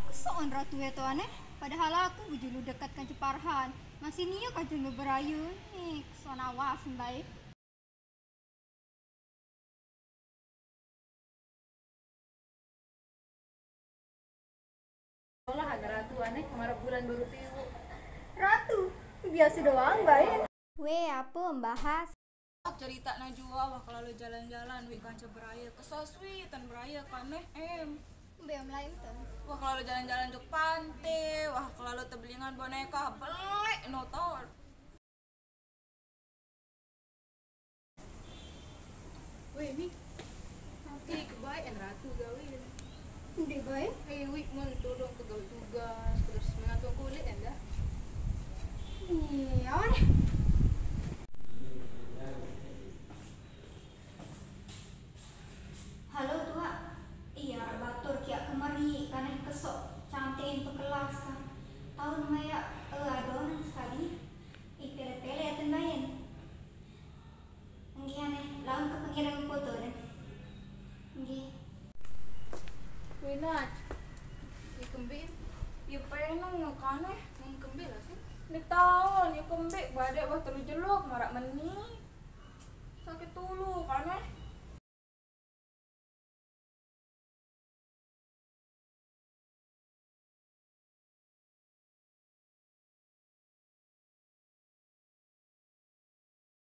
Soon ratu itu aneh, padahal aku bujulu dekat kan Ceparhan. Masih niyo kajeng berayu nih, soon awas baik. Olah ada ratu aneh kemarin bulan baru tiwu. Ratu, biasa doang baik. Weh, apa membahas? Cerita najwa wah kalau jalan-jalan wih kanca beraya ke soswi tan beraya kaneh Belum lain tuh. wah kalau jalan-jalan ke pantai wah kalau tebelingan boneka beli notor wih mi nanti kebaik ratu gawe Udah baik. wih mun tolong ke gawe tugas terus mengatur kulit dah Iya, aneh. Halo tua, iya batur kia kemari karena kesok cantik untuk kelas kan. Tahu namanya adonan sekali. Tele-tele ya tendayan. Nggih aneh, lawan ke pengirim foto deh. Nggih. Winat, ikembin, ya pengen ngekane, ngekembin lah sih. Nih tahun, ikembin, badai wah terlalu jeluk, marak meni, sakit dulu, kane.